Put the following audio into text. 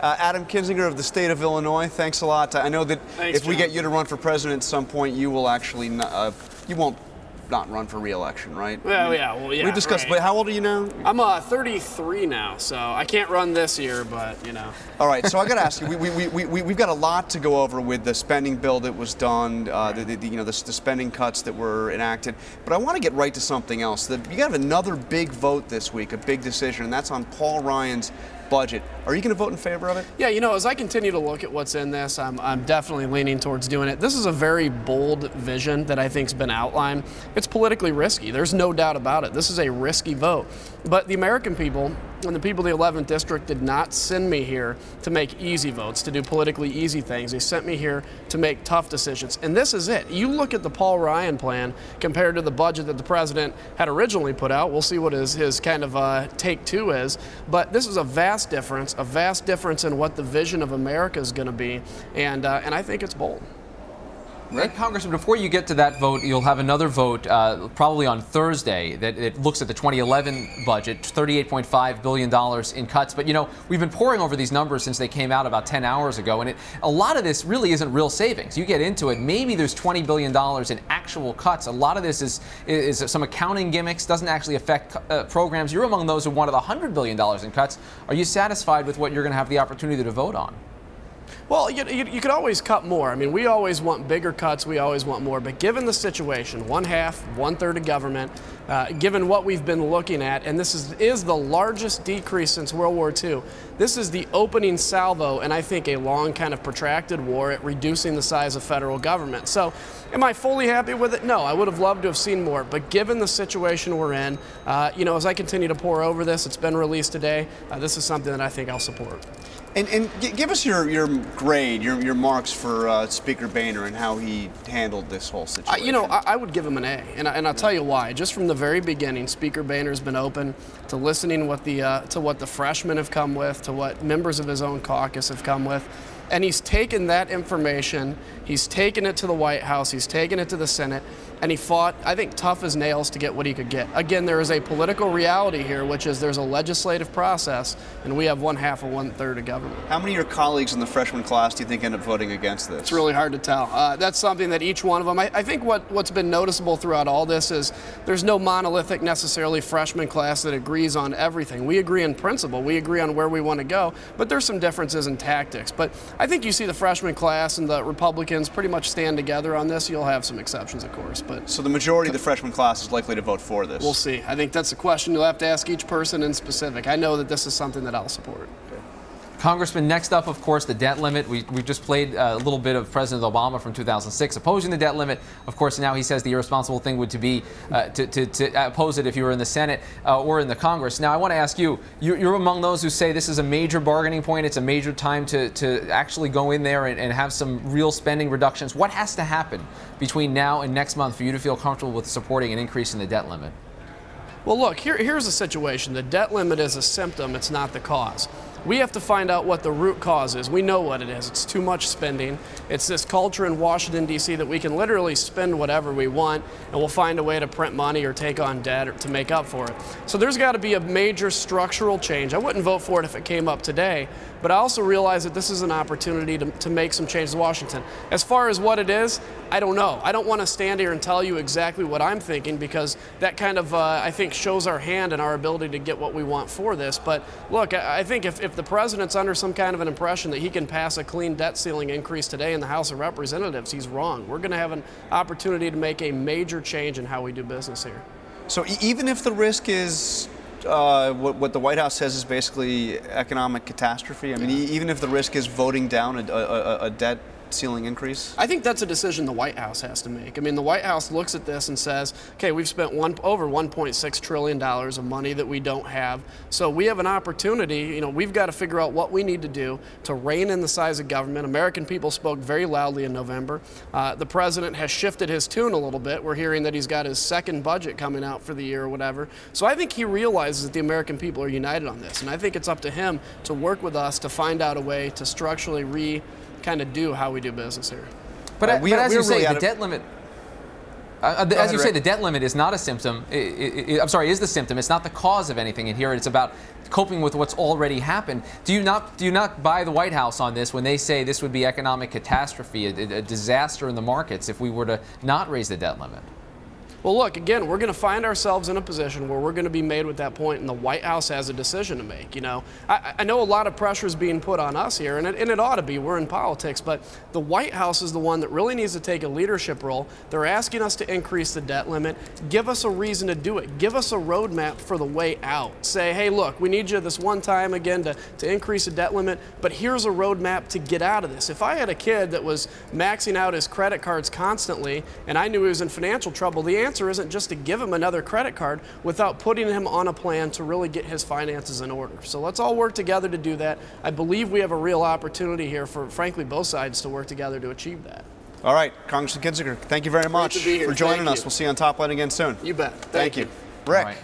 Adam Kinzinger of the state of Illinois, thanks a lot. I know that if we get you to run for president at some point, you will actually, you won't not run for re-election, right? Well, yeah. We discussed, right. but how old are you now? I'm 33 now, so I can't run this year, but, you know. All right, so I got to ask you, we've got a lot to go over with the spending bill that was done, the spending cuts that were enacted, but I want to get right to something else. You got to have another big vote this week, a big decision, and that's on Paul Ryan's budget. Are you going to vote in favor of it? Yeah, you know, as I continue to look at what's in this, I'm definitely leaning towards doing it. This is a very bold vision that I think's been outlined. It's politically risky. There's no doubt about it. This is a risky vote. But the American people and the people of the 11th District did not send me here to make easy votes, to do politically easy things. They sent me here to make tough decisions. And this is it. You look at the Paul Ryan plan compared to the budget that the president had originally put out. We'll see what his kind of take two is. But this is a vast difference in what the vision of America is going to be. And I think it's bold. Right. Congressman, before you get to that vote, you'll have another vote probably on Thursday that it looks at the 2011 budget, $38.5 billion in cuts. But, you know, we've been poring over these numbers since they came out about 10 hours ago, and a lot of this really isn't real savings. You get into it, maybe there's $20 billion in actual cuts. A lot of this is some accounting gimmicks, doesn't actually affect programs. You're among those who wanted $100 billion in cuts. Are you satisfied with what you're going to have the opportunity to vote on? Well, you could always cut more. I mean, we always want bigger cuts. We always want more. But given the situation, 1/2, 1/3 of government, given what we've been looking at, and this is the largest decrease since World War II, this is the opening salvo, and I think a long kind of protracted war at reducing the size of federal government. So am I fully happy with it? No, I would have loved to have seen more. But given the situation we're in, you know, as I continue to pore over this, it's been released today, this is something that I think I'll support. And give us your grade, your marks for Speaker Boehner and how he handled this whole situation. You know, I would give him an A, and I'll tell you why. Just from the very beginning, Speaker Boehner's been open to listening to what the freshmen have come with, to what members of his own caucus have come with. And he's taken that information, he's taken it to the White House, he's taken it to the Senate, and he fought, I think, tough as nails to get what he could get. Again, there is a political reality here, which is there's a legislative process, and we have 1/2 or 1/3 of government. How many of your colleagues in the freshman class do you think end up voting against this? It's really hard to tell. That's something that each one of them, I think what's been noticeable throughout all this is there's no monolithic necessarily freshman class that agrees on everything. We agree in principle, we agree on where we want to go, but there's some differences in tactics. But I think you see the freshman class and the Republicans pretty much stand together on this. You'll have some exceptions, of course. But so the majority of the freshman class is likely to vote for this? We'll see. I think that's a question you'll have to ask each person in specific. I know that this is something that I'll support. Okay. Congressman, next up, of course, the debt limit. We just played a little bit of President Obama from 2006 opposing the debt limit. Of course, now he says the irresponsible thing would be to oppose it if you were in the Senate or in the Congress. Now, I want to ask you, you're among those who say this is a major bargaining point. It's a major time to actually go in there and have some real spending reductions. What has to happen between now and next month for you to feel comfortable with supporting an increase in the debt limit? Well, look, here's the situation. The debt limit is a symptom. It's not the cause. We have to find out what the root cause is. We know what it is. It's too much spending. It's this culture in Washington, D.C. that we can literally spend whatever we want, and we'll find a way to print money or take on debt or to make up for it. So there's got to be a major structural change. I wouldn't vote for it if it came up today, but I also realize that this is an opportunity to make some changes in Washington. As far as what it is, I don't know. I don't want to stand here and tell you exactly what I'm thinking, because that kind of, I think, shows our hand and our ability to get what we want for this. But look, I think if the president's under some kind of an impression that he can pass a clean debt ceiling increase today in the House of Representatives, he's wrong. We're going to have an opportunity to make a major change in how we do business here. So even if the risk is what the White House says is basically economic catastrophe, I mean, even if the risk is voting down a debt ceiling increase? I think that's a decision the White House has to make. I mean, the White House looks at this and says, okay, we've spent over $1.6 trillion of money that we don't have. So we have an opportunity, you know, we've got to figure out what we need to do to rein in the size of government. American people spoke very loudly in November. The president has shifted his tune a little bit. We're hearing that he's got his second budget coming out for the year or whatever. So I think he realizes that the American people are united on this. And I think it's up to him to work with us to find out a way to structurally kind of do how we do business here. But as you say, the debt limit. As you say, the debt limit is not a symptom. I'm sorry, is the symptom. It's not the cause of anything in here. It's about coping with what's already happened. Do you not buy the White House on this when they say this would be economic catastrophe, a disaster in the markets if we were to not raise the debt limit? Well, look, again, we're going to find ourselves in a position where we're going to be made with that point, and the White House has a decision to make. You know, I know a lot of pressure is being put on us here, and it ought to be. We're in politics, but the White House is the one that really needs to take a leadership role. They're asking us to increase the debt limit. Give us a reason to do it. Give us a roadmap for the way out. Say, hey, look, we need you this one time again to increase the debt limit, but here's a roadmap to get out of this. If I had a kid that was maxing out his credit cards constantly, and I knew he was in financial trouble, the answer isn't just to give him another credit card without putting him on a plan to really get his finances in order. So let's all work together to do that. I believe we have a real opportunity here for, frankly, both sides to work together to achieve that. All right, Congressman Kinzinger, thank you very much for joining us. We'll see you on Top Line again soon. You bet. Thank you. Rick.